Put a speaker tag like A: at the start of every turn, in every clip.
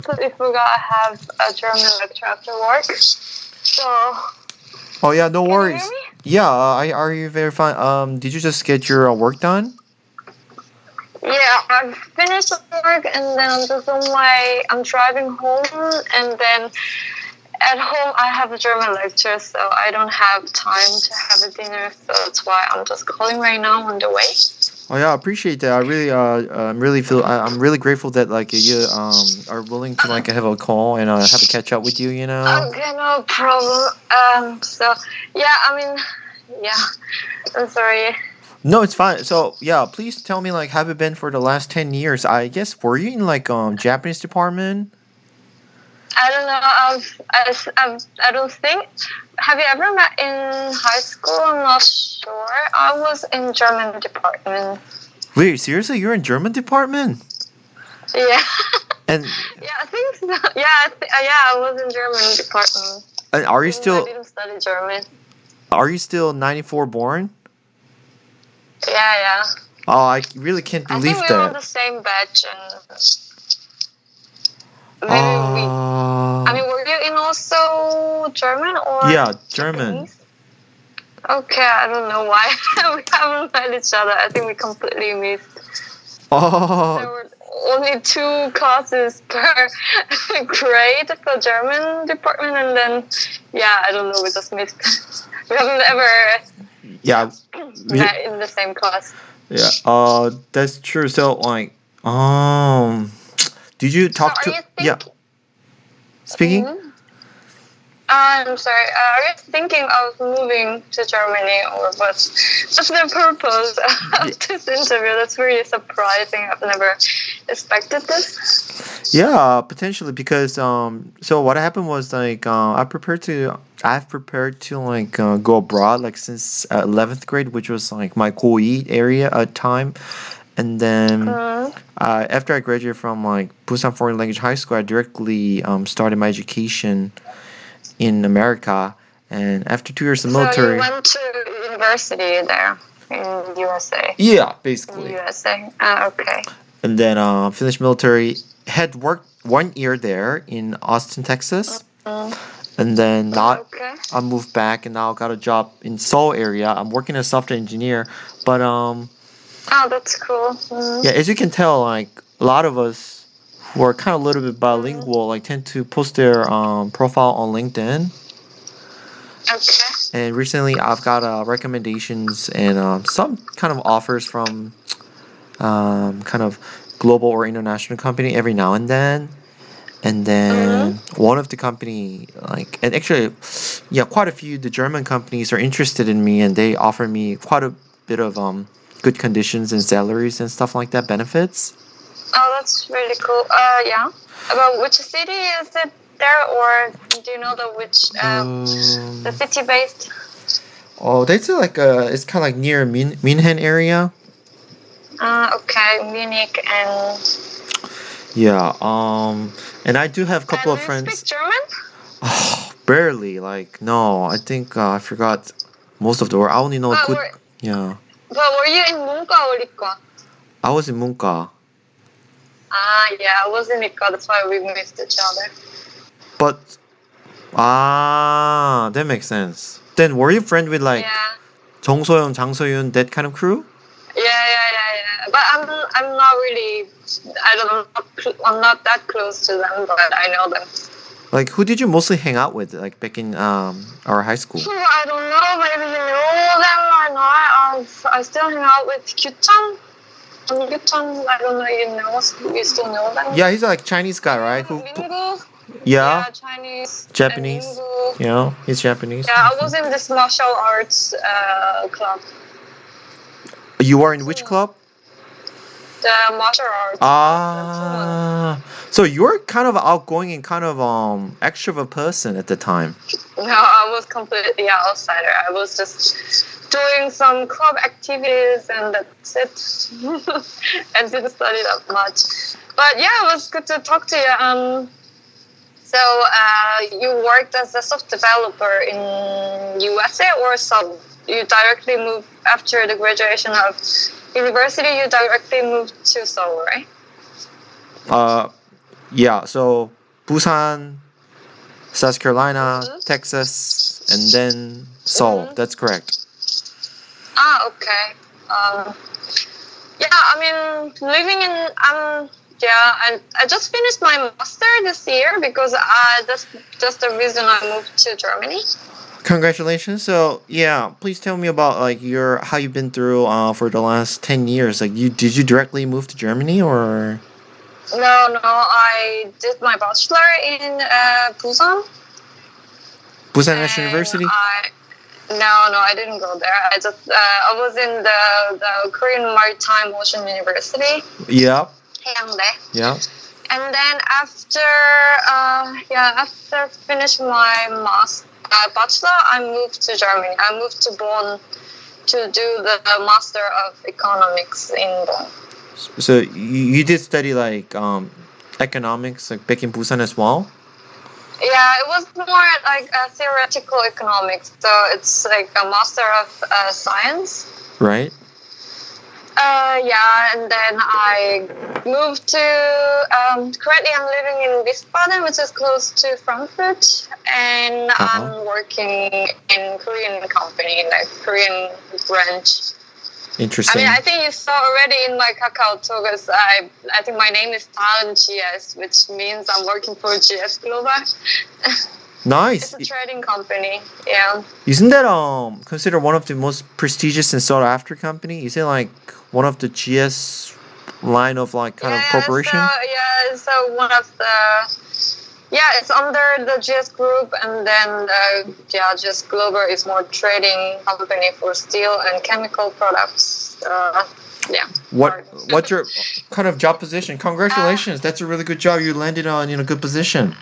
A: completely forgot I have a German lecture after work. So,
B: Oh yeah, no
A: can you hear
B: worries.
A: me?
B: Yeah, are you very fine? Did you just get your work done?
A: Yeah, I've finished work and then I'm just on my. I'm driving home and then at home I have a German lecture, so I don't have time to have a dinner. So that's why I'm just calling right now on the way.
B: Oh yeah, I appreciate that. I really I'm really grateful that like you are willing to like have a call and have a catch up with you. You know.
A: Okay, no problem. So yeah, I mean, yeah, I'm sorry.
B: No, it's fine. So yeah, please tell me like have you been for the last 10 years? I guess were you in like Japanese department?
A: I don't know. I don't think. Have you ever met in high school? I'm not sure. I was in German department.
B: Wait, seriously, you're in German department?
A: Yeah.
B: And
A: Yeah, I think so. Yeah, I was in German department.
B: are you
A: Even though I
B: still
A: didn't study German.
B: 94 born?
A: Yeah, yeah.
B: Oh, I really can't
A: I think
B: believe
A: we were on
B: that.
A: the same batch, and maybe we. I mean, were you in also German or
B: Yeah, German.
A: Japanese? Okay, I don't know why we haven't met each other. I think we completely missed. There
B: Oh,
A: were only 2 classes per grade for German department, and then yeah, I don't know. We just missed. We haven't ever
B: yeah,
A: met in the same class.
B: yeah. That's true. So like, did you
A: So
B: talk
A: are
B: to?
A: you
B: Yeah,
A: thinking?
B: speaking.
A: I'm sorry. Are you thinking of moving to Germany, or what's the purpose of this interview? That's really surprising. I've never expected this.
B: Yeah, potentially because so what happened was like I've prepared to like go abroad like since 11th grade, which was like my 고2 area at time, and then after I graduated from like Busan Foreign Language High School, I directly started my education in America, and after 2 years of
A: So you
B: military,
A: went to university there in USA.
B: yeah,
A: In
B: basically,
A: USA. Okay.
B: and then finished military. Had worked 1 year there in Austin, Texas. And then now
A: Okay.
B: I moved back and now got a job in Seoul area. I'm working as a software engineer, but
A: Oh, that's cool.
B: yeah, as you can tell, like a lot of us who are kind of a little bit bilingual, like tend to post their profile on LinkedIn.
A: Okay.
B: And recently, I've got recommendations and some kind of offers from kind of global or international company every now and then. And then one of the company like and actually yeah quite a few the German companies are interested in me and they offer me quite a bit of good conditions and salaries and stuff like that benefits.
A: Oh, that's really cool. Yeah. About which city is it there, or do you know the
B: Um,
A: city based?
B: oh, that's like it's kind of like near Minhen area.
A: Okay, Munich and.
B: Yeah. And I do have a couple
A: And
B: of
A: do you speak
B: friends.
A: German?
B: Oh, barely. Like no, I think I forgot most of the word. I only know
A: But
B: good.
A: were
B: Yeah.
A: but were you in Munka or Rikka?
B: I was in Munka.
A: Yeah, I was in Rikka. That's why we missed each other.
B: But that makes sense. Then were you friend with like
A: Yeah.
B: 정소윤, 장소윤, that kind of crew?
A: Yeah. But I'm not really. I don't. I'm not that close to them, but I know them.
B: Like who did you mostly hang out with like back in our high school?
A: I don't know. Maybe you know them or not. I still hang out with Kyuchan. Kyuchan. I don't know. You still know them?
B: Yeah, he's like Chinese guy, right?
A: Mingu.
B: Yeah,
A: Yeah, Chinese. And
B: Japanese.
A: Mingu.
B: Yeah, he's Japanese.
A: Yeah, I was in this martial arts club.
B: You are in which club?
A: The martial arts club.
B: So you're kind of outgoing and kind of extrovert person at the time.
A: No, I was completely outsider. I was just doing some club activities and that's it. And didn't study that much. But yeah, it was good to talk to you. So you worked as a soft developer in USA or so? You directly moved after the graduation of university. You directly moved to Seoul, right?
B: Yeah, so Busan, South Carolina,
A: Mm-hmm.
B: Texas, and then Seoul.
A: Mm-hmm.
B: That's correct.
A: Ah, okay. Yeah, I mean, living in yeah, I just finished my master this year because that's the reason I moved to Germany.
B: Congratulations. So yeah, please tell me about like your how you've been through for the last 10 years. Like you directly move to Germany or
A: No, I did my bachelor in Busan,
B: Busan National
A: and
B: University?
A: I didn't go there. I was in the Korean Maritime Ocean University,
B: Yep.
A: Haeangdae.
B: Yeah.
A: And then after finishing my bachelor, I moved to Germany. I moved to Bonn to do the Master of Economics in Bonn.
B: So you did study like economics like back in Busan as well,
A: Yeah, it was more like a theoretical economics. So it's like a Master of Science.
B: right?
A: Yeah, and then I moved to. Currently, I'm living in Wiesbaden, which is close to Frankfurt, and
B: Uh-huh.
A: I'm working in Korean company, like Korean branch. I mean,
B: Interesting.
A: I think you saw already in my Kakao Talk, I think my name is Talent GS, which means I'm working for GS Global.
B: Nice.
A: It's a trading company. Yeah.
B: Isn't that considered one of the most prestigious and sought after company? Is it like one of the GS line of like kind of corporation?
A: It's one of the it's under the GS Group, and then GS Global is more trading company for steel and chemical products. Yeah.
B: What's your kind of job position?
A: uh,
B: Congratulations. That's a really good job. You landed on in a good position.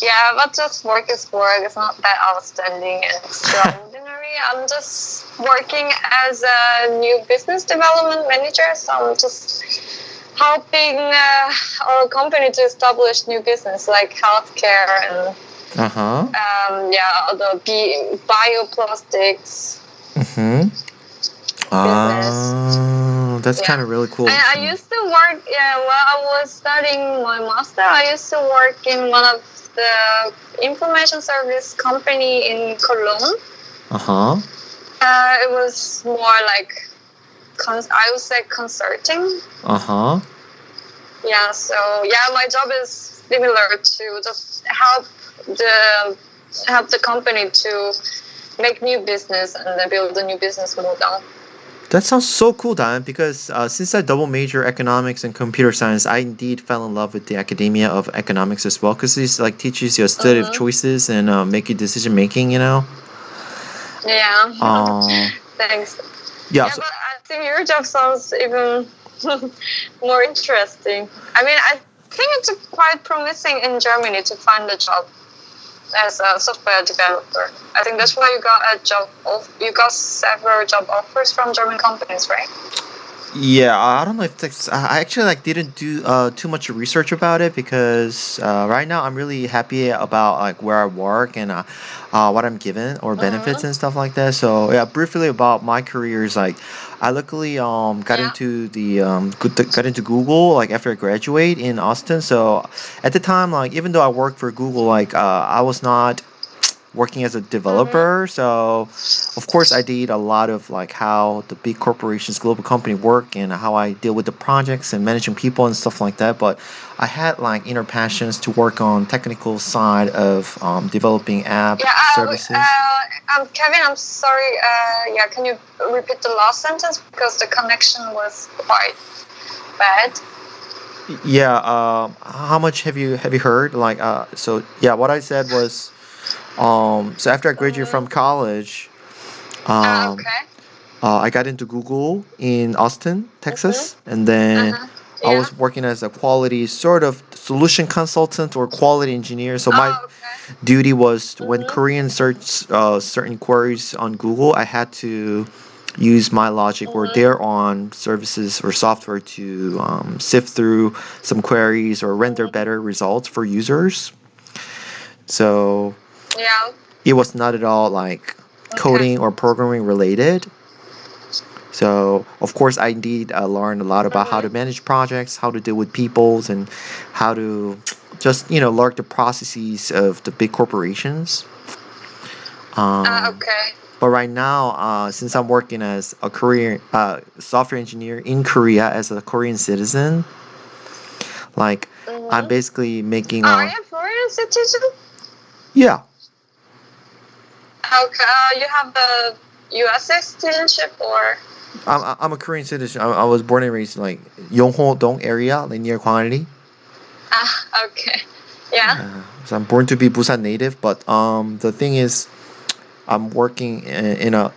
A: yeah, but just work is work. It's not that outstanding and extraordinary. I'm just working as a new business development manager, so I'm just helping our company to establish new business like healthcare and
B: Uh-huh.
A: the bioplastics
B: Mm-hmm.
A: business.
B: That's
A: Yeah,
B: kind of really cool.
A: and I used to work. Yeah, while I was studying my master, I used to work in one of the information service company in Cologne.
B: Uh-huh.
A: It was more like I would say consulting.
B: Uh-huh.
A: Yeah, so yeah, my job is similar to just help the company to make new business and then build a new business model.
B: That sounds so cool, Dan, because since I double major economics and computer science, I indeed fell in love with the academia of economics as well, because it like teaches you a study of
A: Mm-hmm.
B: choices and make you decision making, you know?
A: Yeah,
B: Uh,
A: thanks.
B: yeah,
A: Yeah,
B: so
A: but I think your job sounds even more interesting. I mean, I think it's quite promising in Germany to find a job as a software developer. I think that's why you got a job. You got several job offers from German companies, right?
B: yeah, I don't know if that's, I actually like didn't do too much research about it because right now I'm really happy about like where I work and what I'm given or benefits
A: Mm-hmm.
B: and stuff like that. So yeah, briefly about my career is like I luckily got
A: Yeah.
B: into got into Google like after I graduate in Austin. So at the time like even though I worked for Google like I was not working as a
A: Mm-hmm.
B: developer. So, of course, I did a lot of like how the big corporations, global company work, and how I deal with the projects and managing people and stuff like that. But I had like inner passions to work on technical side of developing app
A: Yeah.
B: services.
A: Kevin, I'm sorry. Can you repeat the last sentence because the connection was quite bad.
B: Yeah. How much have you heard? Like, so yeah, what I said was, so after I graduated
A: Mm-hmm.
B: from college, um,
A: Okay.
B: I got into Google in Austin,
A: Mm-hmm.
B: Texas, and then
A: Uh-huh.
B: I
A: Yeah.
B: was working as a quality sort of solution consultant or quality engineer. So my
A: Oh, okay.
B: duty was when
A: Mm-hmm.
B: Korean search certain queries on Google, I had to use my logic or
A: Mm-hmm.
B: their on services or software to sift through some queries or render
A: Mm-hmm.
B: better results for users. So
A: Yeah.
B: it was not at all like
A: Okay.
B: coding or programming related. So of course I indeed learned a lot about how to
A: Mm-hmm.
B: manage projects, how to deal with peoples, and how to just learn the processes of the big corporations. Um,
A: Okay.
B: but right now, since I'm working as a Korean software engineer in Korea as a Korean citizen, like I'm
A: Mm-hmm.
B: basically making
A: Are
B: a
A: you a foreign citizen?
B: yeah.
A: Okay. You have the U.S. citizenship or?
B: I'm a Korean citizen. I was born and raised in like Yongho-dong area, like near Gwanghwaeli.
A: Okay. Yeah.
B: So I'm born to be Busan native, but the thing is, I'm working in a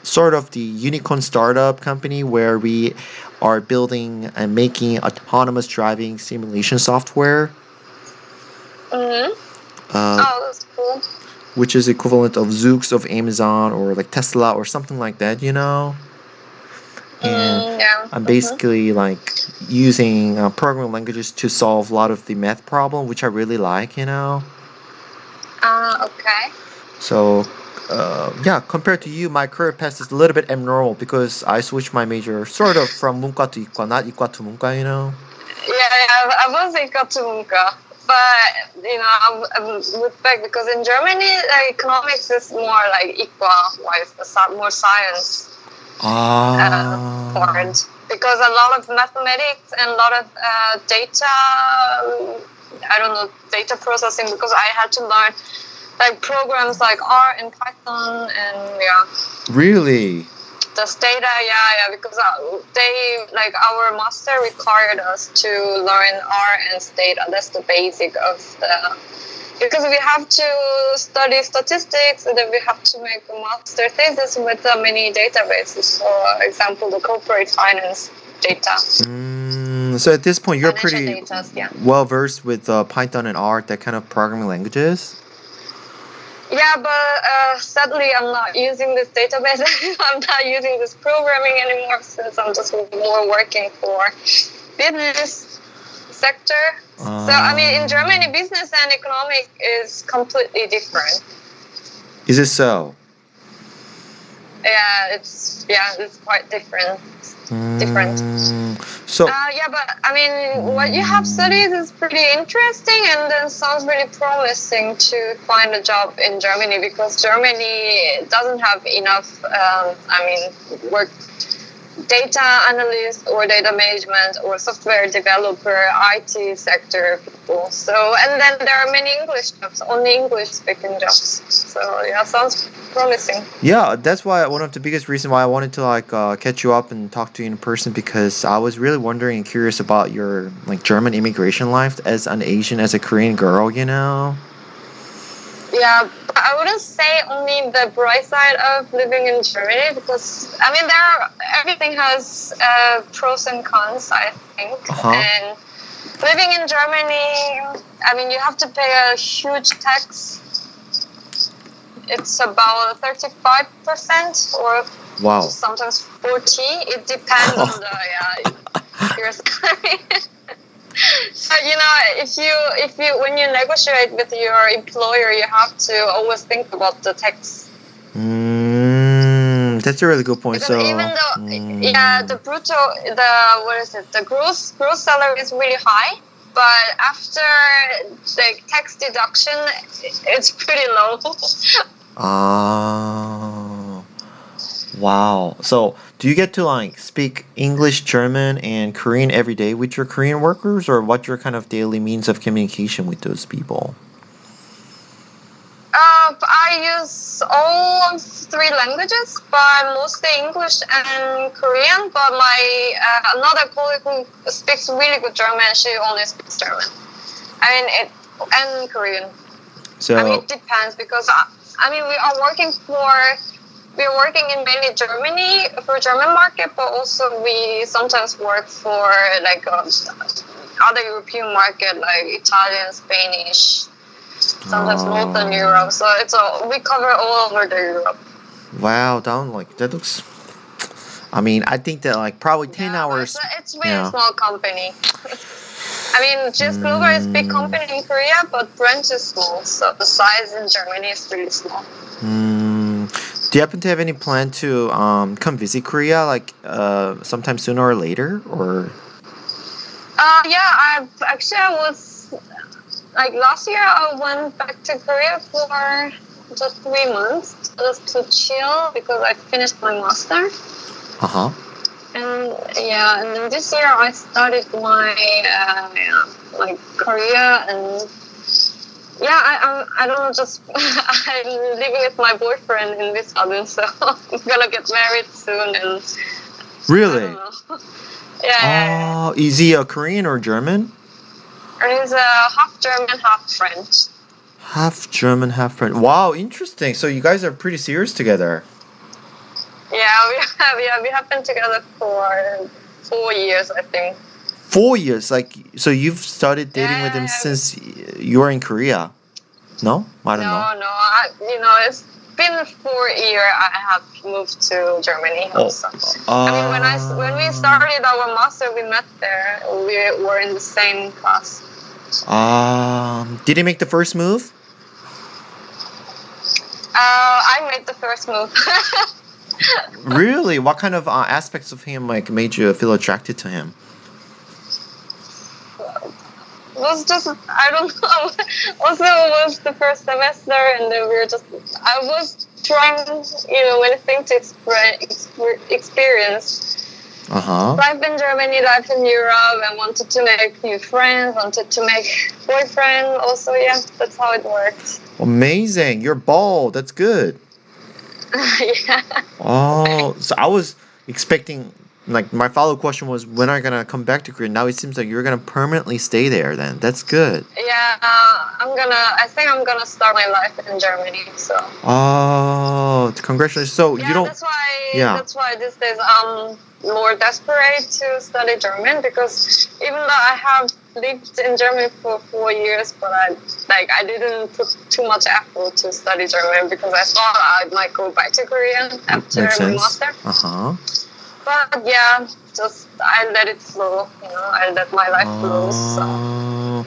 B: sort of the unicorn startup company where we are building and making autonomous driving simulation software,
A: Mm-hmm.
B: uh,
A: Oh, that's cool.
B: which is equivalent of Zoox of Amazon or like Tesla or something like that, And
A: Yeah.
B: I'm
A: Mm-hmm.
B: basically like using programming languages to solve a lot of the math problem, which I really like.
A: Okay.
B: So, yeah, compared to you, my career path is a little bit abnormal because I switched my major sort of from 문과 to 이과, not 이과 to 문과.
A: Yeah, yeah, I was in Katunka, but I would beg because in Germany, economics is more like equal, wise, more science
B: Ah,
A: part because a lot of mathematics and a lot of data. I don't know data processing because I had to learn like programs like R and Python and yeah.
B: really?
A: The data, yeah, because they like our master required us to learn R and data. That's the basic of the because we have to study statistics and then we have to make a master thesis with many databases. For example, the corporate finance data,
B: So at this point, you're
A: financial
B: pretty
A: data, yeah.
B: well versed with Python and R, that kind of programming languages.
A: Yeah, but sadly, I'm not using this database. I'm not using this programming anymore since I'm just more working for business sector. So, I mean, in Germany, business and economic is completely different.
B: Is it so?
A: It's quite different. Different.
B: So,
A: Yeah, but I mean, what you have studied is pretty interesting and then sounds really promising to find a job in Germany because Germany doesn't have enough, work data analyst or data management or software developer, IT sector people. So, and then there are many English jobs, only English speaking jobs. So, yeah, sounds promising.
B: yeah, that's why one of the biggest reason why I wanted to catch you up and talk to you in person because I was really wondering and curious about your like German immigration life as an Asian, as a Korean girl.
A: Yeah, but I wouldn't say only the bright side of living in Germany because I mean everything has pros and cons, I think. And living in Germany, I mean you have to pay a huge tax. It's about 35% or
B: Wow.
A: sometimes 40. It depends on your salary. So if you when you negotiate with your employer, you have to always think about the tax.
B: That's a really good point.
A: Because
B: So
A: even though the brutto, the gross salary is really high, but after the tax deduction, it's pretty low.
B: wow. So do you get to like speak English, German, and Korean every day with your Korean workers, or what's your kind of daily means of communication with those people?
A: I use all three languages, but mostly English and Korean. But my another colleague who speaks really good German, she only speaks German. I mean, and Korean.
B: So
A: I mean, it depends because we are working in mainly Germany for German market, but also we sometimes work for like other European market like Italian, Spanish. Sometimes Northern Europe, so we cover all over the Europe.
B: wow, that looks. I mean, I think that like probably 10 hours.
A: It's really small company. I mean, just Global is big company in Korea, but branch is small, so the size in Germany is really small.
B: Do you happen to have any plan to come visit Korea like sometime sooner or later or?
A: Yeah, I was like last year. I went back to Korea for just 3 months just to chill because I finished my master.
B: Uh huh.
A: And yeah, and then this year I started my like Korea and yeah, I don't know, just I'm living with my boyfriend in Busan, so I'm gonna get married soon, and I don't
B: Really?
A: know. Yeah.
B: Oh, is he a Korean or German?
A: And he's half German, half French.
B: Half German, half French. Wow, interesting. So you guys are pretty serious together.
A: Yeah, we have been together for 4 years, I think.
B: 4 years, like so you've started dating with him
A: Yeah.
B: since you were in Korea. No, I don't know.
A: No, it's been 4 years. I have moved to Germany
B: Oh,
A: also. I mean, when we started our master, we met there. We were in the same class.
B: Did he make the first move?
A: I made the first move.
B: Really? What kind of aspects of him like made you feel attracted to him?
A: It was just, I don't know. Also, it was the first semester, and then I was trying, many things to experience.
B: Uh huh.
A: Life in Germany, life in Europe, and wanted to make new friends, wanted to make boyfriend. Also, yeah, that's how it worked.
B: Amazing. You're bold. That's good.
A: Yeah.
B: Oh, so I was expecting like my follow question was when are you gonna come back to Korea? Now it seems like you're gonna permanently stay there. Then that's good.
A: Yeah, I think I'm gonna start my life in Germany. So.
B: Oh, congratulations! So
A: Yeah,
B: you don't.
A: that's why.
B: Yeah.
A: That's why these days I'm more desperate to study German because even though I have lived in Germany for 4 years, but I didn't put too much effort to study German because I thought I might go back to Korea after
B: Makes
A: my
B: sense.
A: master.
B: Uh-huh.
A: But yeah, just I let it flow. I let my life flow. So.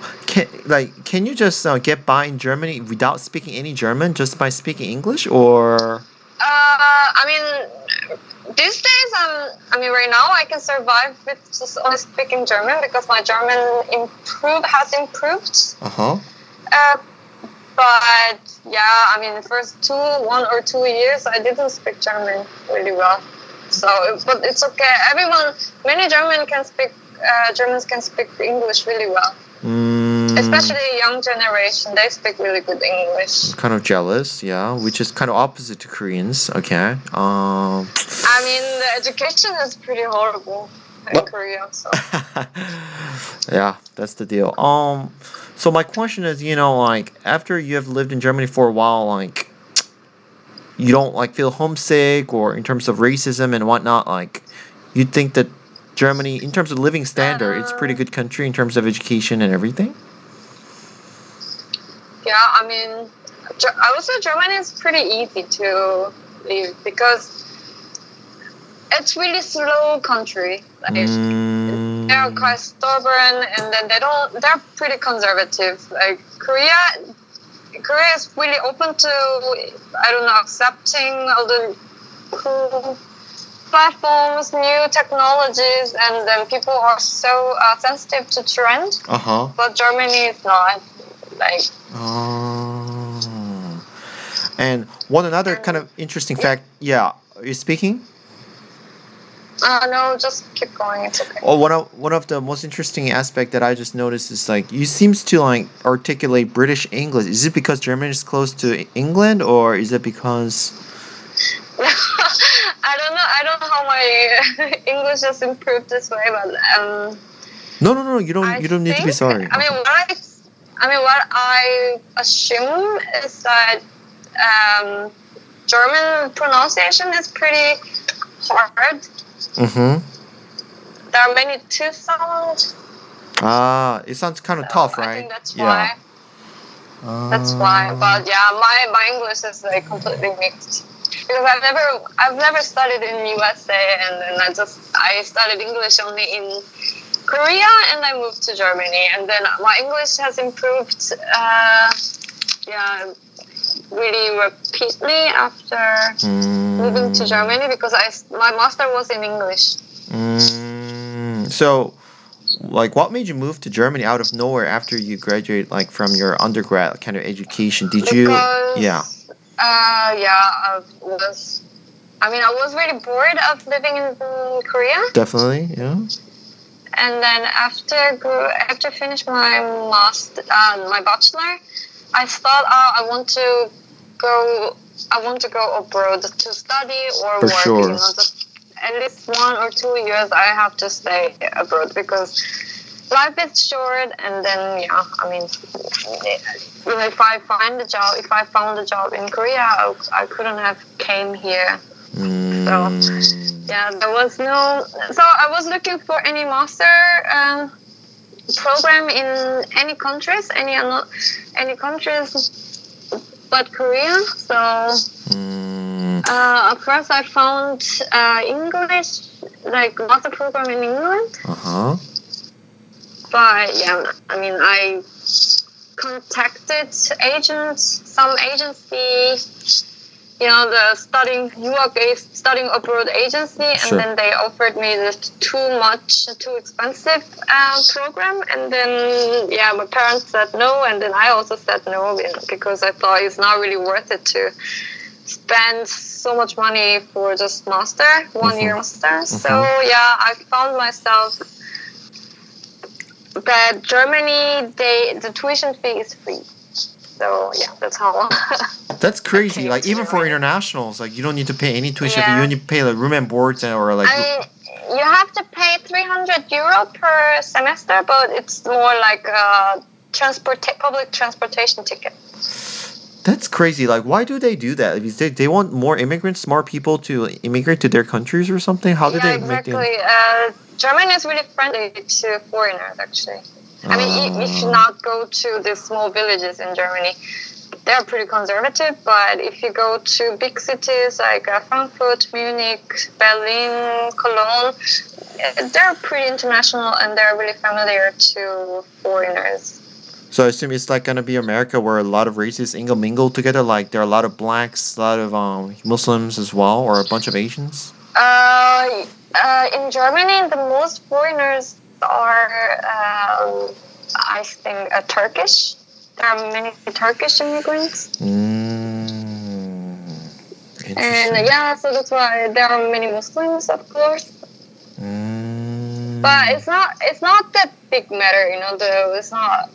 B: Can you just get by in Germany without speaking any German, just by speaking English, or?
A: I mean, these days, right now I can survive with just only speaking German because my German has improved.
B: Uh-huh.
A: But yeah, I mean, the first 1 or 2 years, I didn't speak German really well. So, but it's okay. Many Germans can speak English really well. Especially young generation, they speak really good English.
B: I'm kind of jealous, yeah, which is kind of opposite to Koreans. Okay.
A: I mean, the education is pretty horrible in Korea. So.
B: Yeah, that's the deal. So my question is, like after you have lived in Germany for a while, like you don't like feel homesick or in terms of racism and whatnot, like you think that Germany, in terms of living standard, it's a pretty good country in terms of education and everything?
A: Yeah, I mean, I would say Germany is pretty easy to live because it's really slow country. Like they're quite stubborn, and then they're pretty conservative. Like Korea is really open to, I don't know, accepting all the cool platforms, new technologies, and then people are so sensitive to trend.
B: Uh-huh.
A: But Germany is not. Like.
B: Oh. And one another kind of interesting fact, yeah, are you speaking?
A: No, just keep going. It's okay.
B: Oh, one of the most interesting aspect that I just noticed is like you seems to like articulate British English. Is it because Germany is close to England, or is it because?
A: I don't know. I don't know how my English has improved this way, but
B: No. You don't need to be sorry.
A: What I assume is that German pronunciation is pretty hard. There are many tooth sounds.
B: It sounds kind of tough, right?
A: I think that's why. That's why. But yeah, my English is like completely mixed because I've never studied in USA, and then I studied English only in Korea, and I moved to Germany, and then my English has improved. Yeah, really repeatedly after moving to Germany because my master was in English.
B: So, like, what made you move to Germany out of nowhere after you graduate, like, from your undergrad kind of education? Did you? Yeah.
A: I was really bored of living in Korea.
B: Definitely, yeah.
A: And then after finish my my bachelor, I thought I want to go abroad to study or
B: For
A: work.
B: sure.
A: Just at least 1 or 2 years I have to stay abroad because life is short. And then if I found a job in Korea, I couldn't have came here. So there was no. So I was looking for any master program in any countries, but Korea. So first I found English, like master program in England. But I contacted some agency. The studying abroad agency, and then they offered me this too expensive program, and then my parents said no, and then I also said no because I thought it's not really worth it to spend so much money for just master, 1 year master. So I found myself that Germany the tuition fee is free. So that's how.
B: That's crazy. Like even for internationals, like you don't need to pay any tuition fee. You only pay like room and boards or like.
A: You have to pay €300 per semester, but it's more like a public transportation ticket.
B: That's crazy. Like, why do they do that? They want more immigrants, more people to immigrate to their countries or something? How do they make
A: it? Germany is really friendly to foreigners, actually. If you not go to the small villages in Germany, they're pretty conservative. But if you go to big cities like Frankfurt, Munich, Berlin, Cologne, they're pretty international and they're really familiar to foreigners.
B: So I assume it's like gonna be America, where a lot of races mingle together. Like there are a lot of blacks, a lot of Muslims as well, or a bunch of Asians.
A: In Germany, the most foreigners are, I think, Turkish. There are many Turkish immigrants. And so that's why there are many Muslims, of course. But it's not that big matter, though it's not.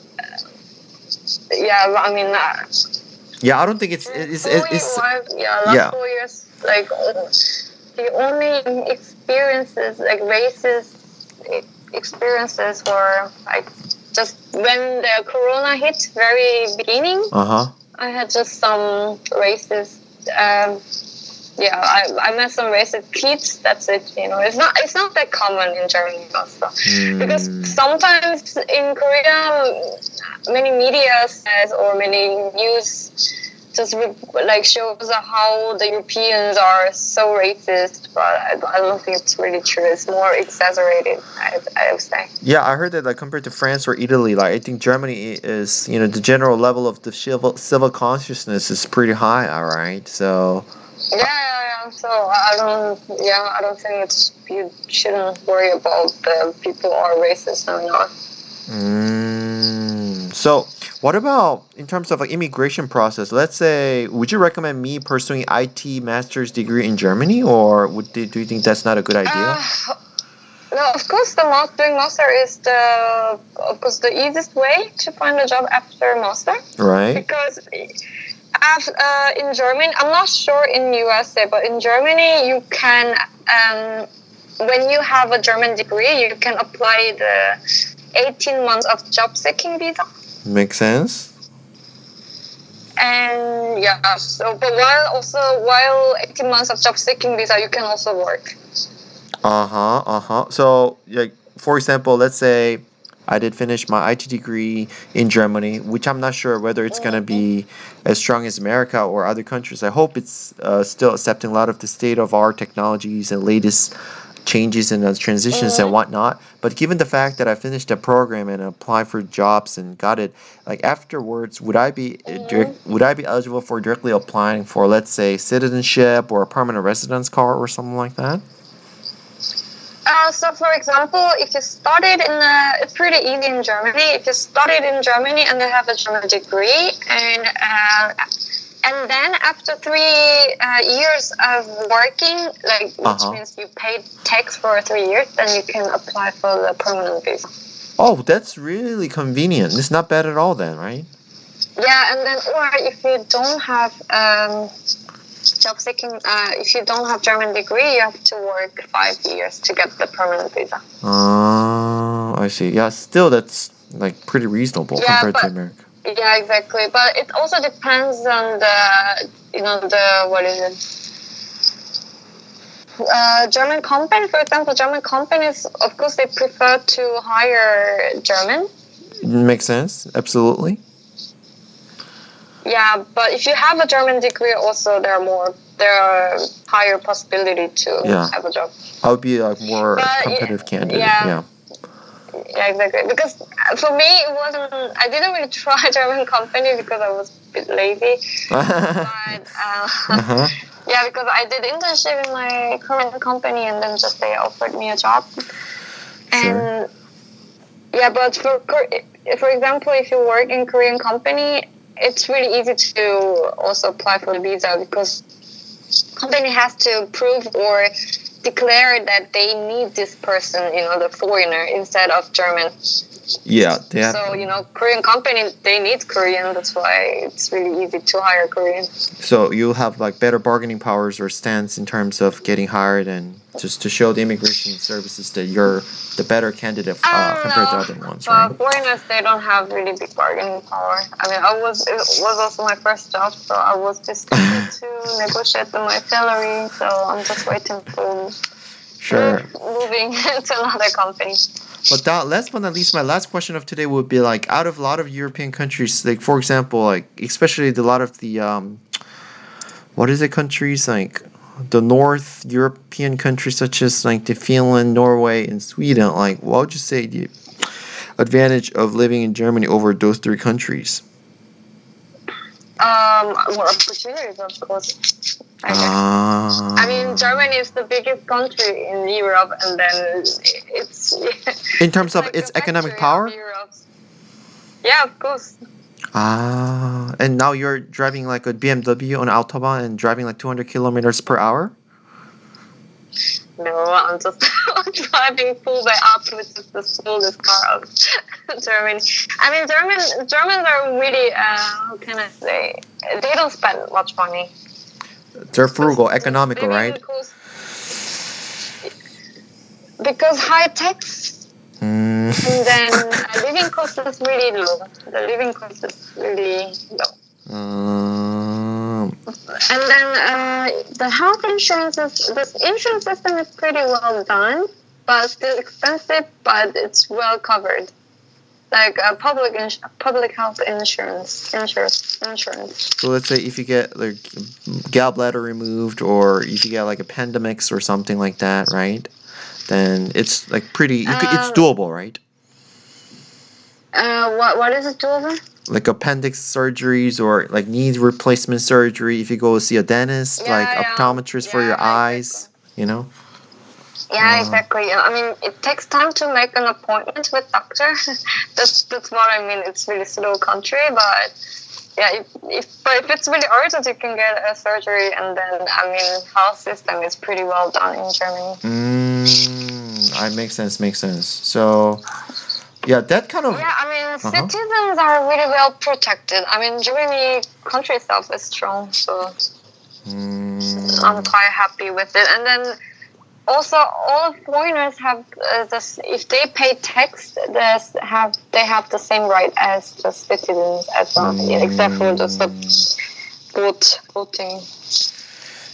B: I don't think it's.
A: Last 4 years, like the only experiences, like racist experiences, were like just when the corona hit, very beginning. I had just some racist. I met some racist kids. That's it. It's not that common in Germany also, because sometimes in Korea, many media says or many news just shows how the Europeans are so racist, but I don't think it's really true. It's more exaggerated, I would say.
B: Yeah, I heard that like compared to France or Italy, like I think Germany is, the general level of the civil consciousness is pretty high. All right, so.
A: Yeah. So I don't think you shouldn't worry about the people are racist or not.
B: So, what about in terms of like immigration process? Let's say, would you recommend me pursuing IT master's degree in Germany, or do you think that's not a good idea?
A: No, of course, doing master is the easiest way to find a job after master.
B: Right.
A: Because in Germany, I'm not sure in USA, but in Germany you can, when you have a German degree, you can apply the 18 months of job seeking visa.
B: Makes sense.
A: And but while 18 months of job seeking visa, you can also work.
B: So, like, for example, let's say I did finish my IT degree in Germany, which I'm not sure whether it's gonna be as strong as America or other countries. I hope it's still accepting a lot of the state-of-art technologies and latest changes and the transitions and whatnot. But given the fact that I finished the program and applied for jobs and got it, like afterwards, would I be eligible for directly applying for, let's say, citizenship or a permanent residence card or something like that?
A: So, for example, if you studied it's pretty easy in Germany. If you studied in Germany and you have a German degree, and then after 3 years of working, which means you paid tax for 3 years, then you can apply for the permanent visa.
B: Oh, that's really convenient. It's not bad at all then, right?
A: Yeah, and then, or if you don't have job seeking, if you don't have German degree, you have to work 5 years to get the permanent visa.
B: Oh, I see. Yeah, still that's like pretty reasonable compared to America.
A: Yeah, exactly. But it also depends on German company. For example, German companies, of course, they prefer to hire German.
B: Makes sense. Absolutely.
A: Yeah, but if you have a German degree, also there are higher possibility to have a job.
B: I would be a more competitive candidate. Yeah,
A: exactly. Because for me, it wasn't. I didn't really try German company because I was a bit lazy. But yeah, because I did internship in my current company, and then just they offered me a job. And yeah, but for example, if you work in Korean company, it's really easy to also apply for the visa because company has to prove or declare that they need this person, the foreigner, instead of German.
B: Yeah,
A: so Korean company, they need Korean. That's why it's really easy to hire Korean.
B: So you have like better bargaining powers or stance in terms of getting hired, and just to show the immigration services that you're the better candidate compared to other ones, right?
A: Foreigners, they don't have really big bargaining power. I mean, it was also my first job, so I was just able to negotiate my salary. So I'm just waiting for moving to another company.
B: But last but not least, my last question of today would be like, out of a lot of European countries, like for example, like especially a lot of the countries like the North European countries such as like the Finland, Norway, and Sweden. Like, what would you say the advantage of living in Germany over those 3 countries?
A: More opportunities, of course. I guess. I mean, Germany is the biggest country in Europe, and then it's
B: in terms of its economic power.
A: Yeah, of course.
B: And now you're driving like a BMW on Autobahn and driving like 200 kilometers per hour?
A: No, I'm just driving full way up, which is the smallest car of Germany. I mean, Germans are really, how can I say, they don't spend much money.
B: They're frugal, economical, right?
A: Because high tax, and then living cost is really low. The living cost is really low. And then the health insurance, the insurance system is pretty well done, but still expensive, but it's well covered. Like public health insurance.
B: So let's say if you get like gallbladder removed, or if you get like appendix or something like that, right? Then it's like pretty. It's doable, right?
A: What is it doable?
B: Like appendix surgeries or like knee replacement surgery. If you go see a dentist, optometrist for your eyes,
A: Yeah, exactly. I mean, it takes time to make an appointment with doctor. that's what I mean. It's really slow country, but yeah, if it's really urgent, you can get a surgery, and then health system is pretty well done in Germany.
B: Makes sense. So yeah, that kind of
A: citizens are really well protected. I mean, Germany country itself is strong, so I'm quite happy with it. And then also, all foreigners have if they pay tax, they have the same right as the citizens as well, except for just the voting.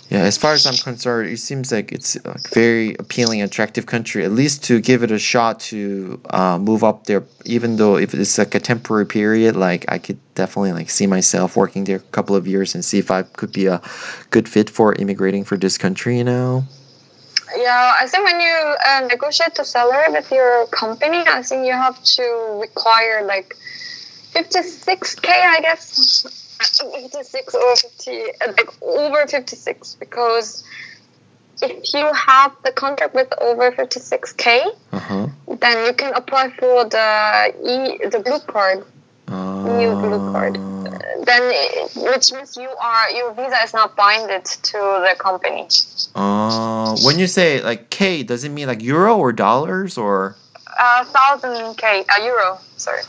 B: Yeah, as far as I'm concerned, it seems like it's a very appealing, attractive country. At least to give it a shot to move up there, even though if it's like a temporary period, like I could definitely like see myself working there a couple of years and see if I could be a good fit for immigrating for this country.
A: Yeah, I think when you negotiate the salary with your company, I think you have to require like 56K, I guess. 56 or 50, like over 56, because if you have the contract with over 56K, then you can apply for the blue card, new blue card. Which means your visa is not binded to the company.
B: When you say like K, does it mean like euro or dollars or?
A: 1,000K, euro. Sorry.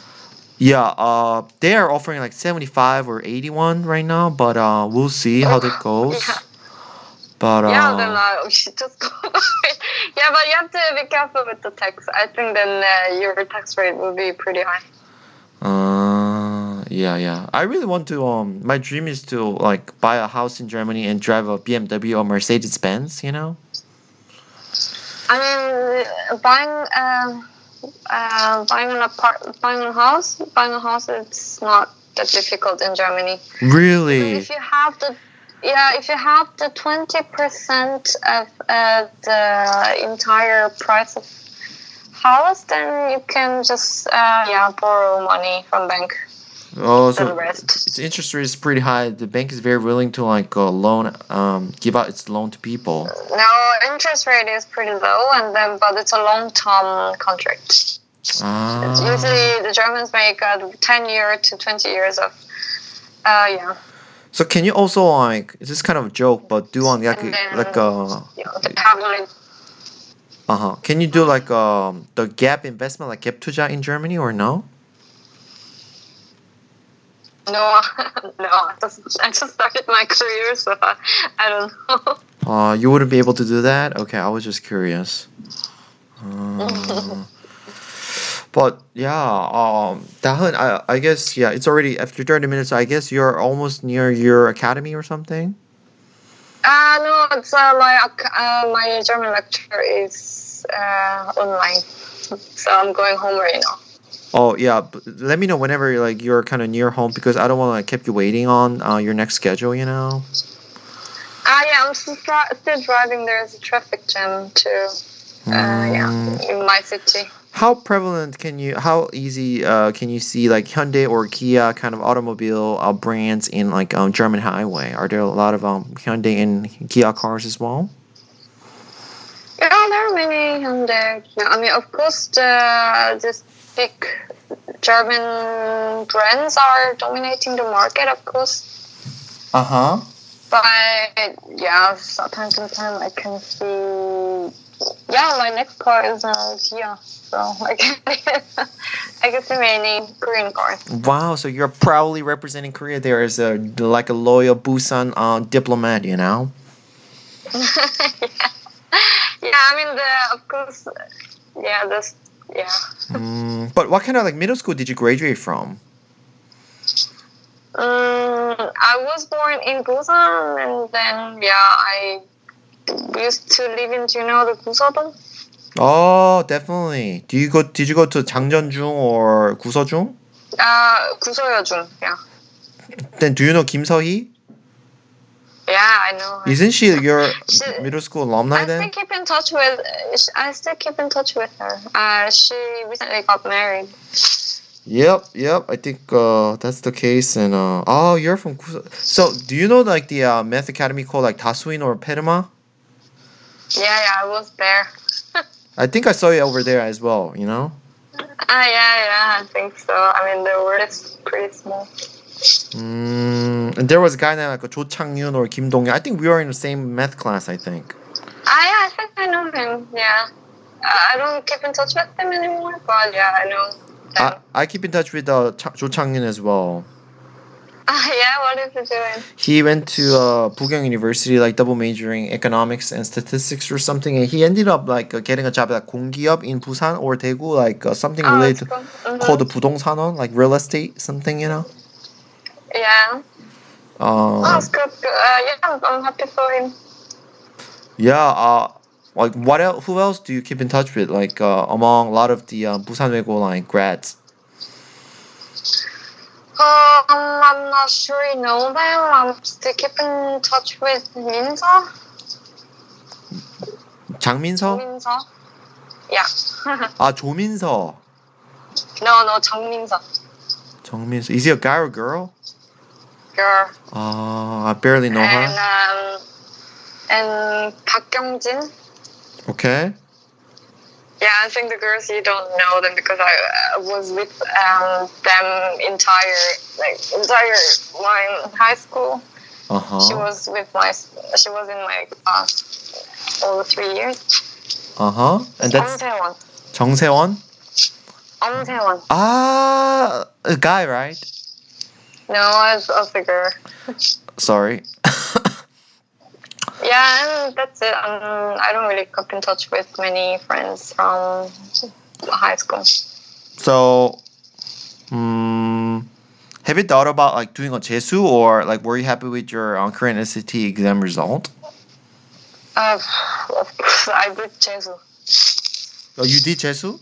B: Yeah, they are offering like 75 or 81 right now, but we'll see how that goes.
A: Yeah.
B: But
A: then we should just go. Yeah, but you have to be careful with the tax. I think then your tax rate will be pretty high.
B: Yeah. I really want to. My dream is to like buy a house in Germany and drive a BMW or Mercedes Benz. You know.
A: I mean, buying a house, it's not that difficult in Germany.
B: Really?
A: If you have the 20% of the entire price of house, then you can just borrow money from bank.
B: Oh, so its interest rate is pretty high. The bank is very willing to like give out its loan to people.
A: No, interest rate is pretty low, but it's a long-term contract. Usually, the Germans make 10 years to 20 years of,
B: So can you also like, this is kind of a joke, but do on can you do like the gap investment, like gap 투자 in Germany or no?
A: No, I just started my career, so I don't know.
B: You wouldn't be able to do that? Okay, I was just curious. But yeah, Dahun, I guess, yeah, it's already after 30 minutes, so I guess you're almost near your academy or something?
A: No, it's my German lecture is online, so I'm going home right now.
B: Oh yeah, let me know whenever like you're kind of near home because I don't want to like keep you waiting on your next schedule. You know.
A: Yeah, I'm still driving. There's a traffic jam too. In my city.
B: How prevalent how easy can you see like Hyundai or Kia kind of automobile brands in like German highway? Are there a lot of Hyundai and Kia cars as well?
A: Yeah, there are many Hyundai. I mean, of course, this big German brands are dominating the market, of course. But yeah, from time to time I can see. Yeah, my next car is Kia, so I can see many Korean cars.
B: Wow, so you're proudly representing Korea there as a loyal Busan diplomat, you know?
A: Yeah, I mean of course,
B: But what kind of like middle school did you graduate from?
A: I was born in Busan, and then I used to live in, do you know the 구서동?
B: Oh, definitely. Did you go to 장전중 or 구서중?
A: 구서여중, yeah.
B: Then do you know Kim Seo-hee?
A: Yeah, I know her.
B: Isn't she your middle school alumni then?
A: I still keep in touch with her. She recently got married.
B: Yep. I think that's the case. And you're from Kusa. So do you know like the math academy called like Dasuin or Perma?
A: Yeah, I was there.
B: I think I saw you over there as well. You know?
A: Yeah, I think so. I mean, the world is pretty small.
B: And there was a guy named like Jo Chang-yun or Kim Dong-yeon. I think we were in the same math class. I think.
A: I think I know him. Yeah, I don't keep in touch with him anymore, but yeah, I know.
B: I keep in touch with Jo Chang-yun as well.
A: Yeah, what is he doing?
B: He went to Bukyong University, like double majoring economics and statistics or something, and he ended up like getting a job at 공기업 in Busan or Daegu, like something related called the 부동산원, like real estate, something, you know.
A: Yeah. That's good. Yeah, I'm happy for him.
B: Yeah. Like what else? Who else do you keep in touch with? Like among a lot of the Busan Wego like grads.
A: I'm not sure you know them. I'm still keeping in touch with Minza.
B: 장민서?
A: 정민서? Yeah.
B: 아, 조민서.
A: No, 정민서.
B: 정민서. Is he a guy or girl?
A: Girl.
B: I barely know
A: And
B: her.
A: and 박경진.
B: Okay.
A: Yeah, I think the girls you don't know them because I was with them entire my high school. She was in my class all the 3 years.
B: And that's
A: 엄세원.
B: 정세원?
A: 엄세원.
B: A guy, right?
A: No, I was a girl.
B: Sorry.
A: Yeah, and that's it. I don't really keep in touch with many friends from high school.
B: So, have you thought about like doing a 재수 or like were you happy with your Korean SAT exam result?
A: Of course, I did 재수.
B: Oh, you did 재수?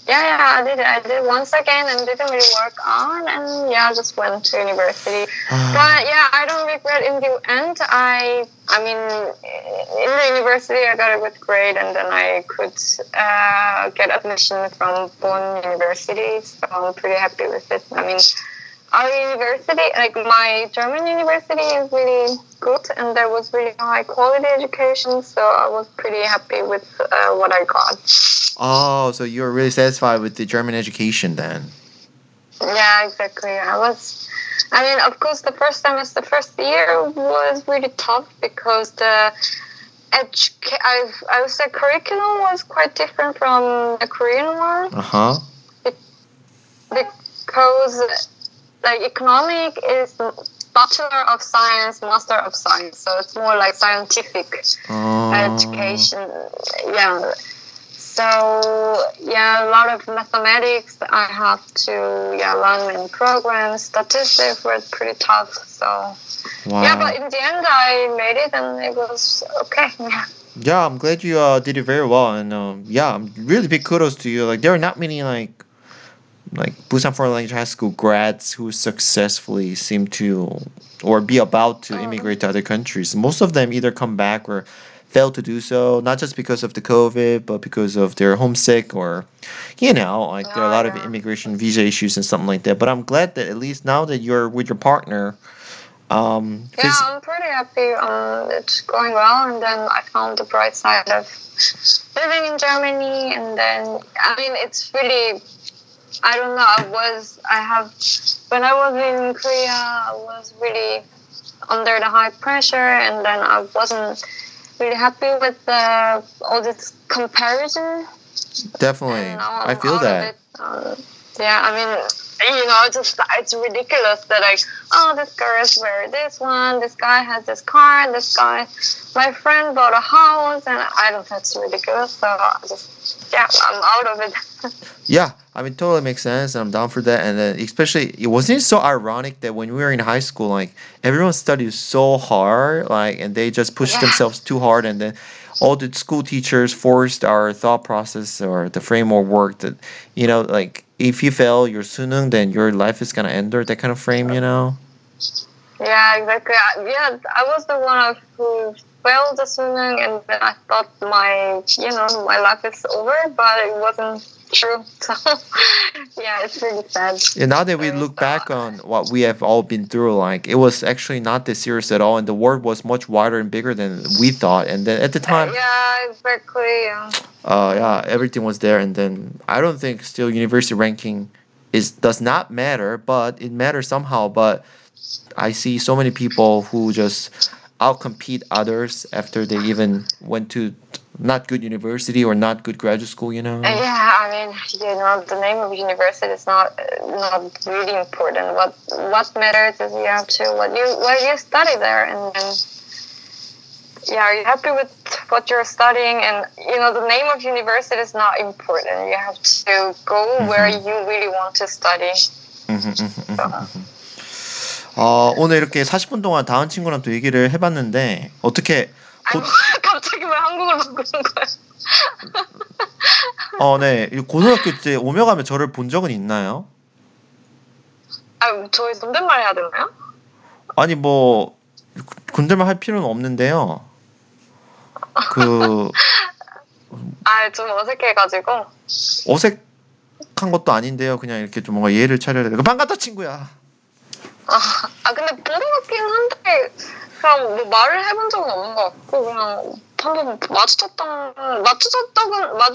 A: Yeah, I did it. I did once again and didn't really work on, and yeah, I just went to university. But yeah, I don't regret in the end. I mean, in the university, I got a good grade, and then I could get admission from Bonn University, so I'm pretty happy with it. I mean, our university, like my German university, is really good, and there was really high quality education, so I was pretty happy with what I got.
B: Oh, so you're really satisfied with the German education then?
A: Yeah, exactly. I mean, of course, the first year was really tough because I would say curriculum was quite different from the Korean one. Because like economic is Bachelor of Science, Master of Science, so it's more like scientific education. Yeah. So yeah, a lot of mathematics I have to learn many programs. Statistics were pretty tough. So yeah, but in the end I made it and it was okay.
B: Yeah, I'm glad you did it very well, and yeah, really big kudos to you. Like there are not many like Busan Foreign Language High School grads who successfully seem to or be about to immigrate to other countries. Most of them either come back or fail to do so, not just because of the COVID, but because of they're homesick or, there are a lot of immigration visa issues and something like that. But I'm glad that at least now that you're with your partner,
A: I'm pretty happy. It's going well, and then I found the bright side of living in Germany, and then I mean it's really. I don't know. When I was in Korea, I was really under the high pressure, and then I wasn't really happy with all this comparison.
B: Definitely, I feel that.
A: Yeah, I mean, it's ridiculous that this girl is wearing this one, this guy has this car, my friend bought a house, and I don't. That's ridiculous. So I'm out of it.
B: Yeah, I mean, totally makes sense, and I'm down for that. And then, especially, it wasn't so ironic that when we were in high school, like everyone studied so hard, like, and they just pushed themselves too hard, and then all the school teachers forced our thought process or the framework work that, like if you fail your sunung, then your life is gonna end, or that kind of frame,
A: Yeah, exactly. Yeah, I was the one who failed the sunung, and then I thought my life is over, but it wasn't true. So yeah, it's really sad.
B: Yeah, now that we look back on what we have all been through, like it was actually not this serious at all, and the world was much wider and bigger than we thought. And then at the time,
A: yeah, exactly.
B: everything was there. And then I don't think still university ranking does not matter, but it matters somehow. But I see so many people who just outcompete others after they even went to not good university or not good graduate school.
A: Yeah, I mean, the name of university is not really important. What matters is what you study there, and then are you happy with what you're studying? And the name of university is not important. You have to go where you really want to study.
B: 오늘 이렇게 40분 동안 다은 친구랑 또 얘기를 해봤는데 어떻게
A: 갑자기 왜 한국어로 바꾸는 거야?
B: 네. 고등학교 때 오며 가며 저를 본 적은 있나요?
A: 저희 존댓말 해야 되나요?
B: 아니 뭐 존댓말 할 필요는 없는데요. 그
A: 좀 어색해가지고.
B: 어색한 것도 아닌데요. 그냥 이렇게 좀 뭔가 예의를 차려야 돼. 반갑다 친구야.
A: 근데 보러 같긴 한데, 그냥 뭐 말을 해본 적은 없는 것 같고, 그냥 한번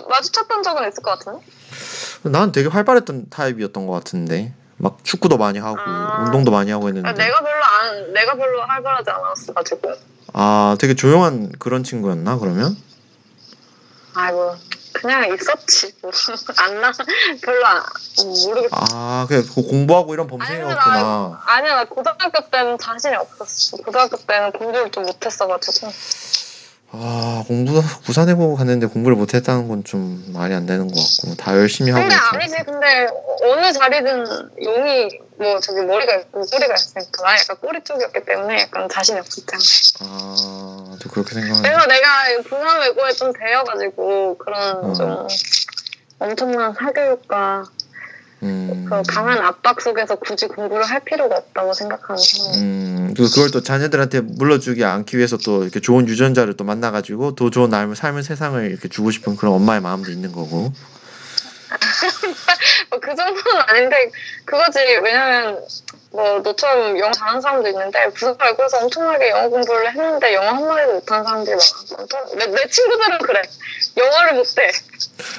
A: 마주쳤던 적은 있을 것 같은데?
B: 난 되게 활발했던 타입이었던 것 같은데. 막 축구도 많이 하고 운동도 많이 하고 했는데.
A: 내가 별로 활발하지 않았어가지고.
B: 되게 조용한 그런 친구였나 그러면?
A: 아이고, 그냥 있었지. 별로 모르겠어.
B: 그냥 공부하고 이런 범생이었구나.
A: 아니야, 나 고등학교 때는 자신이 없었어. 고등학교 때는 공부를 좀 못했어가지고.
B: 부산에 보고 갔는데 공부를 못했다는 건 좀 말이 안 되는 것 같고 다 열심히 하고.
A: 근데 아니지. 근데 어느 자리든 용이 뭐 저기 머리가 있고 꼬리가 있으니까 나 약간 꼬리 쪽이었기 때문에 약간 자신이 없었잖아.
B: 저 그렇게 생각하는데.
A: 그래서 내가 부산 외고에 좀 되어가지고 그런 좀 엄청난 사교육과 그 강한 압박 속에서 굳이 공부를 할 필요가 없다고 생각하는 사람.
B: 그걸 또 자녀들한테 물러주지 않기 위해서 또 이렇게 좋은 유전자를 또 만나가지고 더 좋은 삶의 세상을 이렇게 주고 싶은 그런 엄마의 마음도 있는 거고.
A: 그 정도는 아닌데 그거지. 왜냐면 뭐 너처럼 영어 잘하는 사람도 있는데 부산 외고에서 엄청나게 영어 공부를 했는데 영어 한마디도 못하는 사람들이 많아. 내 친구들은 그래. 영어를 못해.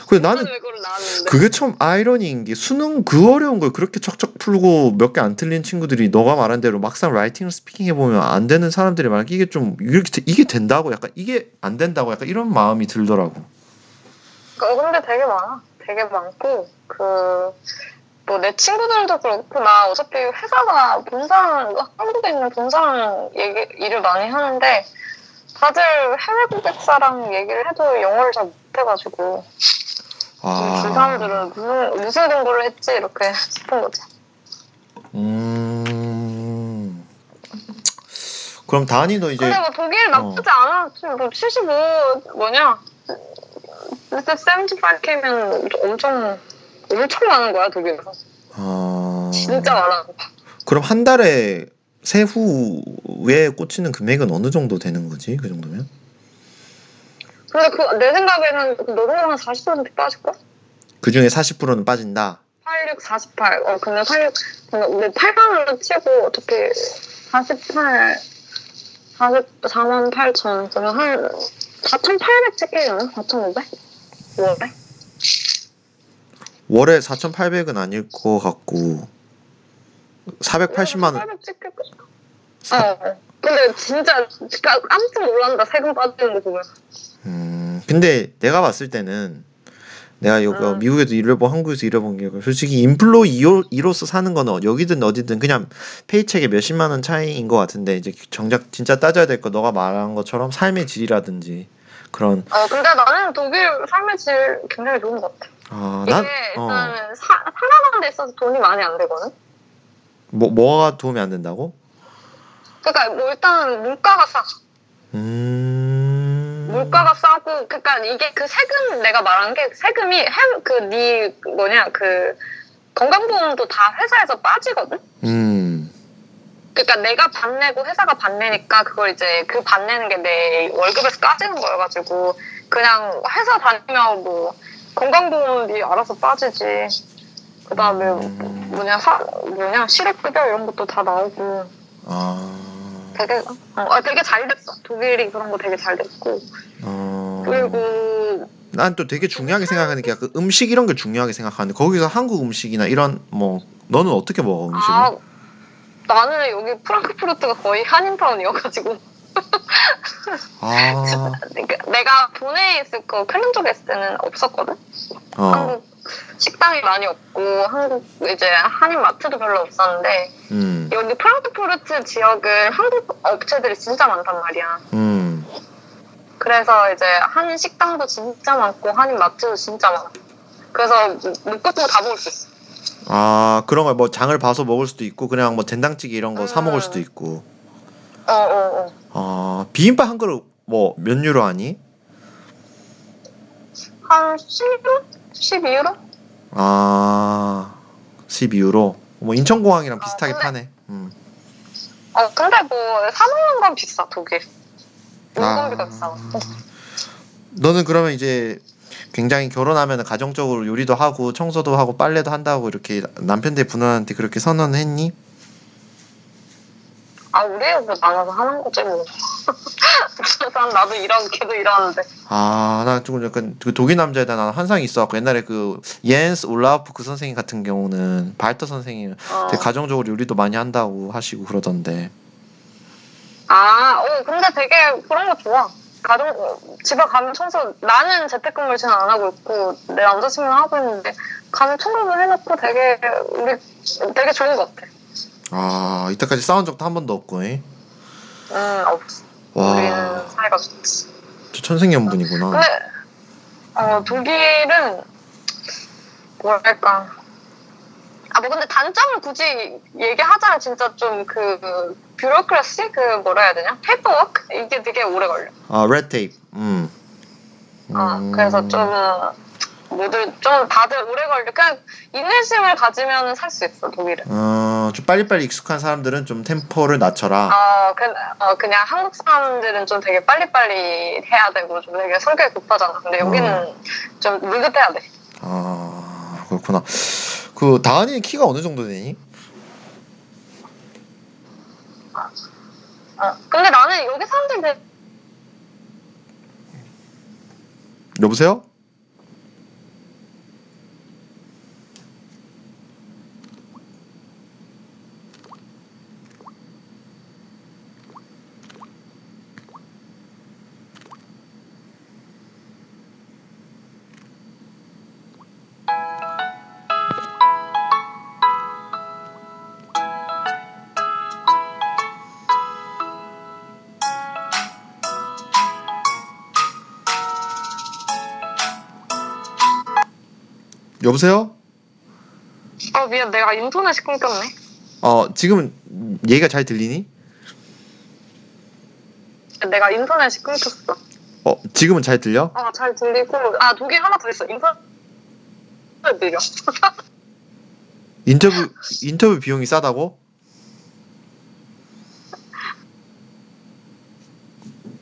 B: 근데 나는
A: 외고를 나왔는데.
B: 그게 참 아이러니인 게 수능 그 어려운 걸 그렇게 척척 풀고 몇 개 안 틀린 친구들이 너가 말한 대로 막상 라이팅을 스피킹 해보면 안 되는 사람들이 많아. 이게 좀 이게 된다고 약간 이게 안 된다고 약간 이런 마음이 들더라고.
A: 근데 되게 많아. 되게 많고 뭐 내 친구들도 그렇고 나 어차피 회사가 한국에 있는 본사랑 일을 많이 하는데 다들 해외 고객사랑 얘기를 해도 영어를 잘 못해가지고 그 사람들은 무슨 공부를 했지 이렇게 싶은 거지.
B: 그럼 다니도 이제.
A: 근데 뭐 독일 나쁘지 않아. 지금 뭐 75 75K면 엄청 많은 거야 독일에서. 진짜 많아.
B: 그럼 한 달에 세후에 꽂히는 금액은 어느 정도 되는 거지? 그 정도면?
A: 근데 내 생각에는 노동요금 40% 빠질걸?
B: 그 중에 40%는 빠진다?
A: 86, 48. 근데 8강으로 치고 어떻게 44만 8천. 그러면 한 4,800 찍히려나? 4,500? 월에?
B: 월에 4,800은 아닐 것 같고 480만 원.
A: 4,800 찍힐 거. 근데 진짜 깜짝 놀란다. 세금 빠지는 거 보면.
B: 근데 내가 봤을 때는 내가 여기 미국에도 일해보고 한국에서 일해본 게 솔직히 인플로이로서 사는 거는 여기든 어디든 그냥 페이첵에 몇십만 원 차이인 것 같은데 이제 정작 진짜 따져야 될 거 너가 말한 것처럼 삶의 질이라든지 그런.
A: 근데 나는 독일 삶의 질 굉장히 좋은 것 같아. 이게 일단 살아가는 데 있어서 돈이 많이 안 되거든.
B: 뭐가 도움이 안 된다고?
A: 그러니까 뭐 일단 물가가 싸. 물가가 싸고, 그러니까 이게 그 세금 내가 말한 게 세금이 건강보험도 다 회사에서 빠지거든. 그러니까 내가 반 내고 회사가 반 내니까 그걸 이제 그 반 내는 게 내 월급에서 까지는 거여가지고 그냥 회사 다니면 뭐 건강보험이 알아서 빠지지. 그다음에 실업급여 이런 것도 다 나오고. 되게 잘 됐어. 독일이 그런 거 되게 잘 됐고. 그리고
B: 난 또 되게 중요하게 생각하는 게 그 음식 이런 걸 중요하게 생각하는데 거기서 한국 음식이나 이런 뭐 너는 어떻게 먹어 음식을?
A: 나는 여기 프랑크푸르트가 거의 한인타운이어가지고. 내가 본에 있을 거 켈른 쪽에 있을 때는 없었거든. 한국 식당이 많이 없고 한국 이제 한인 마트도 별로 없었는데 여기 프랑크푸르트 지역은 한국 업체들이 진짜 많단 말이야. 그래서 이제 한인 식당도 진짜 많고 한인 마트도 진짜 많아. 그래서 먹고 싶은 거 다 먹을 수 있어.
B: 그런 걸 뭐 장을 봐서 먹을 수도 있고 그냥 뭐 된장찌개 이런 거 사 먹을 수도 있고. 비빔밥 한 그릇 뭐 몇 유로 하니?
A: 한 10유로? 12유로?
B: 12유로. 뭐 인천공항이랑 비슷하게 파네.
A: 근데 뭐 사 먹는 건 비싸 독일. 인건비가 비싸.
B: 너는 그러면 이제 굉장히 결혼하면 가정적으로 요리도 하고 청소도 하고 빨래도 한다고 이렇게 남편들 분한테 그렇게 선언했니?
A: 아, 우리가 뭐 나가서 하는 거지, 뭐. 그래서 나도 일하고 걔도 일하는데.
B: 아, 나 조금 약간 그 독일 남자에 대한 환상이 있어갖고 옛날에 그 예엔스 올라프 그 선생님 같은 경우는 발터 선생님 되게
A: 어.
B: 가정적으로 요리도 많이 한다고 하시고 그러던데.
A: 아, 근데 되게 그런 거 좋아. 집에 가면 청소, 나는 재택근무를 지금 안 하고 있고, 내 남자친구는 하고 있는데, 가면 청소도 해놓고 우리 되게 좋은 것 같아.
B: 아, 이때까지 싸운 적도 한 번도 없고, 에?
A: 없어.
B: 와,
A: 우리는 사이가 좋지.
B: 저 천생연분이구나.
A: 근데, 독일은, 뭐랄까. 뭐 근데 단점을 굳이 얘기하자면 진짜 좀 뷰로크래시? 뭐라 해야 되냐? 페이퍼워크? 이게 되게 오래 걸려.
B: 아, 레드테이프.
A: 그래서 좀 다들 오래 걸려. 그냥 인내심을 가지면 살 수 있어, 독일은.
B: 좀 빨리빨리 익숙한 사람들은 좀 템포를 낮춰라.
A: 그냥 한국 사람들은 좀 되게 빨리빨리 해야 되고, 좀 되게 성격이 급하잖아. 근데 여기는 좀 느긋해야 돼.
B: 아, 그렇구나. 그 다은이는 키가 어느 정도 되니?
A: 근데 나는 여기 사람들
B: 여보세요? 여보세요?
A: 미안, 내가 인터넷이 끊겼네.
B: 지금 얘기가 잘 들리니?
A: 내가 인터넷이 끊겼어.
B: 지금은 잘 들려?
A: 잘 들리고, 독일 하나 더 있어. 인터넷 느려.
B: 인터뷰 비용이 싸다고?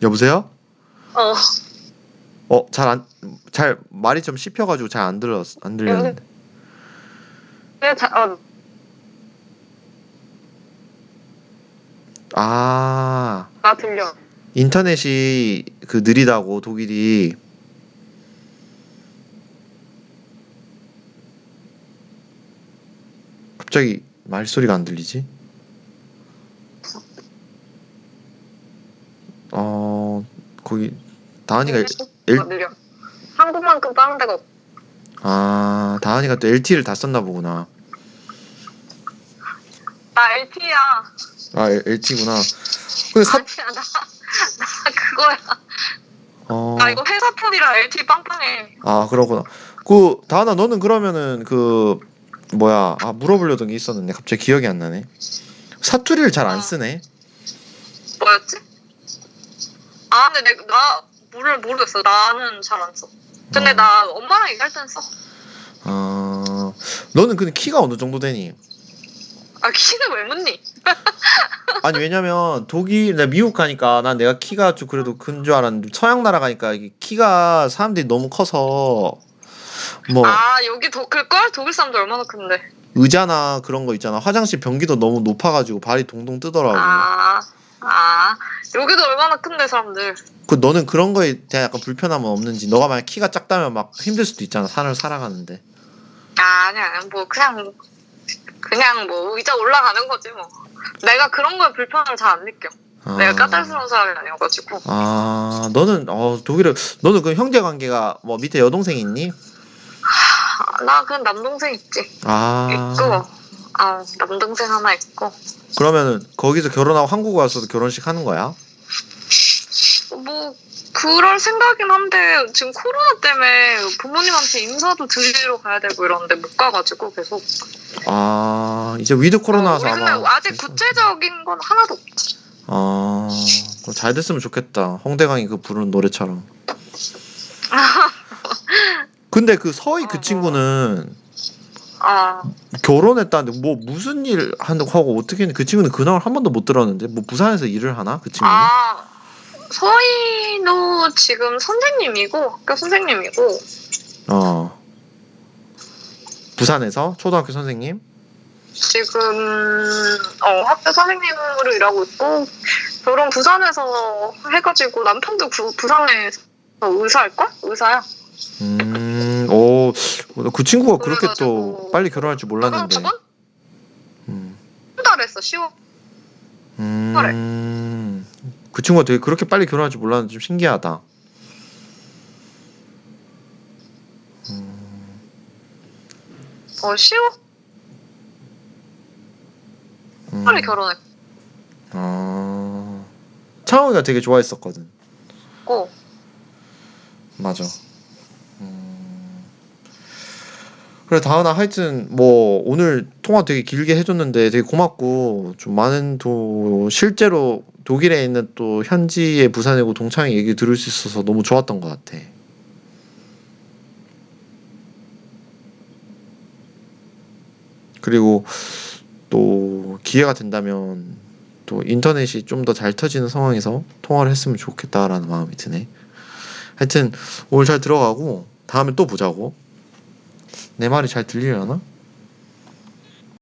B: 여보세요? 잘 말이 좀 씹혀가지고 잘 안 들렸는데.
A: 네,
B: 아,
A: 나 들려.
B: 인터넷이 느리다고 독일이. 갑자기 말소리가 안 들리지? 거기 다은이가
A: 느려. 한국만큼 다른 데가 없어.
B: 다은이가 또 LTE를 다 썼나 보구나.
A: 나 LTE야.
B: LTE구나. 근데
A: 아니야, 나 그거야. 나 이거 회사 폰이라 LTE 빵빵해.
B: 그러구나. 다은아, 너는 그러면은 물어보려던 게 있었는데 갑자기 기억이 안 나네. 사투리를 잘 안 쓰네.
A: 뭐였지? 근데 나 모르겠어. 나는 잘 안 써. 근데 나 엄마랑 얘기할 때는 써.
B: 너는 근데 키가 어느 정도 되니?
A: 키는 왜 묻니?
B: 아니, 왜냐면 내가 미국 가니까 내가 키가 좀 그래도 큰 줄 알았는데 서양 나라 가니까 이게 키가 사람들이 너무 커서
A: 여기 더 클걸? 독일 사람들 얼마나 큰데?
B: 의자나 그런 거 있잖아. 화장실 변기도 너무 높아가지고 발이 동동 뜨더라고.
A: 여기도 얼마나 큰데 사람들.
B: 너는 그런 거에 대한 약간 불편함은 없는지? 너가 만약 키가 작다면 막 힘들 수도 있잖아, 산을 살아가는데.
A: 아니야, 그냥 의자 올라가는 거지 뭐. 내가 그런 거에 불편함을 잘 안 느껴. 내가 까탈스러운 사람이 아니어가지고.
B: 너는 너는 그 형제 관계가 밑에 여동생 있니?
A: 나 그냥 남동생 있지. 있고, 남동생 하나 있고.
B: 그러면은 거기서 결혼하고 한국 와서도 결혼식 하는 거야?
A: 그럴 생각이긴 한데 지금 코로나 때문에 부모님한테 인사도 드리러 가야 되고 이러는데 못 가가지고 계속.
B: 이제 위드 코로나서
A: 우리는 아직 구체적인 건 하나도 없지.
B: 그럼 잘 됐으면 좋겠다. 홍대광이 부르는 노래처럼. 근데 서희 그 친구는 결혼했다는데 무슨 일 한다고 하고 어떻게 했는데 그 친구는 근황을 한 번도 못 들었는데 부산에서 일을 하나? 그 친구는?
A: 서인호 지금 선생님이고, 학교 선생님이고,
B: 부산에서 초등학교 선생님?
A: 지금, 학교 선생님으로 일하고 있고, 결혼 부산에서 해가지고 남편도 부산에서 의사일걸? 의사야.
B: 오, 그 친구가 그렇게 또
A: 그래가지고
B: 빨리 결혼할 줄 몰랐는데.
A: 저번
B: 음,
A: 달에 했어, 10월.
B: 그 친구가 되게 그렇게 빨리 결혼할 줄 몰랐는데 좀 신기하다.
A: 10월에
B: 음,
A: 결혼했고,
B: 창호이가 되게 좋아했었거든. 맞아. 그래, 다은아, 하여튼, 뭐, 오늘 통화 되게 길게 해줬는데 되게 고맙고, 좀 많은 실제로 독일에 있는 또 현지의 부산이고 동창의 얘기 들을 수 있어서 너무 좋았던 것 같아. 그리고 또 기회가 된다면 또 인터넷이 좀 더 잘 터지는 상황에서 통화를 했으면 좋겠다라는 마음이 드네. 하여튼, 오늘 잘 들어가고, 다음에 또 보자고. 내 말이 잘 들리려나?